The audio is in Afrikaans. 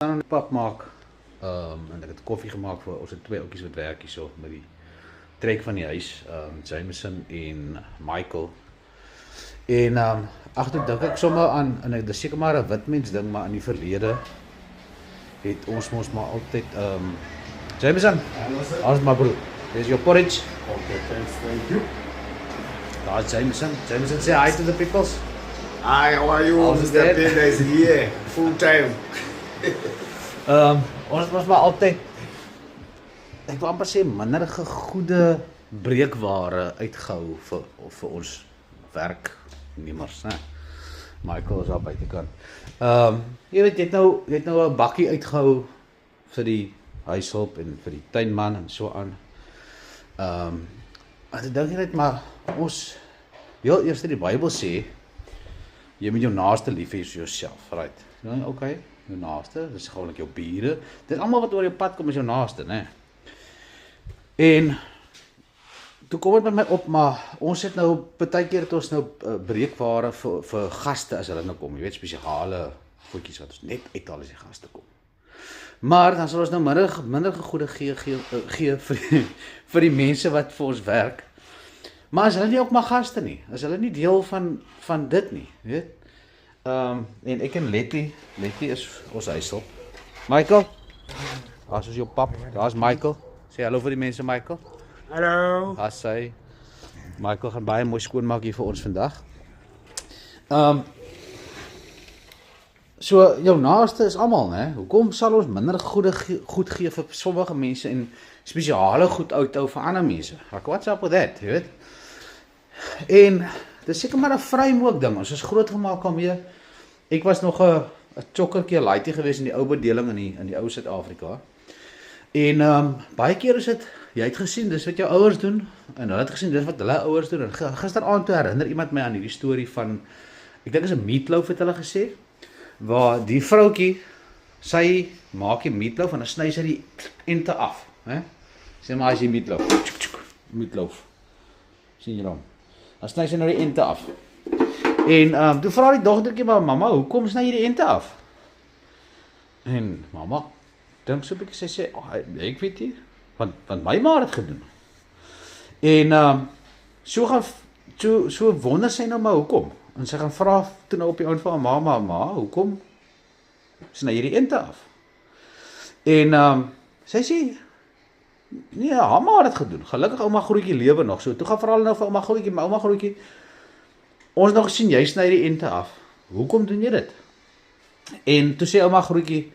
aan die pap maak. En ek het koffie gemaak vir ons het 2 ouetjies wat werk hierso met die trek van die huis, Jameson en Michael. En ag toe dink ek sommer aan en dit is seker maar 'n wit mens ding, maar in die verlede het ons mos maar altyd Jameson, how's my bro? There's your porridge. Okay, thank you. Daar's Jameson. Jameson say hi to the peoples. Hi, how are you? How's Mr. that? Pena is here, full time. Ons was maar altyd ek wil amper sê minderige goeie breekware uitgehou vir ons werknemers, né? Michael is daar buitekant. Jy weet jy het nou 'n bakkie uitgehou vir die huishulp en vir die tuinman en so aan. Ek dink net maar ons heel eers die Bybel sê jy moet jou naaste lief hê soos jouself, right? Nou okay, jou naaste, dis gewoonlik jou bure. Dit almal wat oor jou pad kom is jou naaste, né? En toe kom dit by my op, maar ons het nou partykeer het ons nou breekware vir gaste as hulle nou kom, jy weet spesiale voetjies wat ons net uithaal as die gaste kom. Maar dan sal ons nou minder goede gee vir die mense wat vir ons werk. Maar as hulle nie ook maar gaste nie, as hulle nie deel van dit nie, weet? En ek en Letty is ons huishulp. Michael, daar's ons jou pap, daar's Michael. Sê hallo vir die mense, Michael. Hallo. As hy Michael gaan baie mooi skoonmaak hier vir ons vandag. So jou naaste is almal, né? Hoekom sal ons minder goed gee vir sommige mense en spesiale goed uithou vir ander mense? Like what's up with that, jy weet? En dis seker maar 'n framework ding. Ons is grootgemaak daarmee. Ek was nog 'n chokkertjie laaitie gewees in die ou bedeling in die ou Suid-Afrika. En baie keer is dit jy het gesien dis wat jou ouers doen en hulle het gesien dis wat hulle ouers doen. En gisteraand toe herinner iemand my aan hierdie storie van ek dink is 'n meatloaf het hulle gesê waar die vroutjie sy maak die meatloaf en dan sny sy die ente af, hè? Sê maar as jy meatloaf. Sien jy dan? Dan sny sy nou die ente af. En toe vra die dogtertjie maar mamma, hoekom sny jy die ente af? En mamma dink so 'n bietjie sy sê, ek weet nie, want my ma het dit gedoen. En so wonder sy nou maar hoekom. En sy gaan vra toe nou op die ouen van ma, hoekom sny jy die ente af? En sy sê nee, haar ma het dit gedoen. Gelukkig ouma Grootjie lewe nog. So toe gaan vra hulle nou vir ouma Grootjie, maar ouma Grootjie, ons het nou gesien jy sny die ente af. Hoekom doen jy dit? En toe sê ouma Grootjie,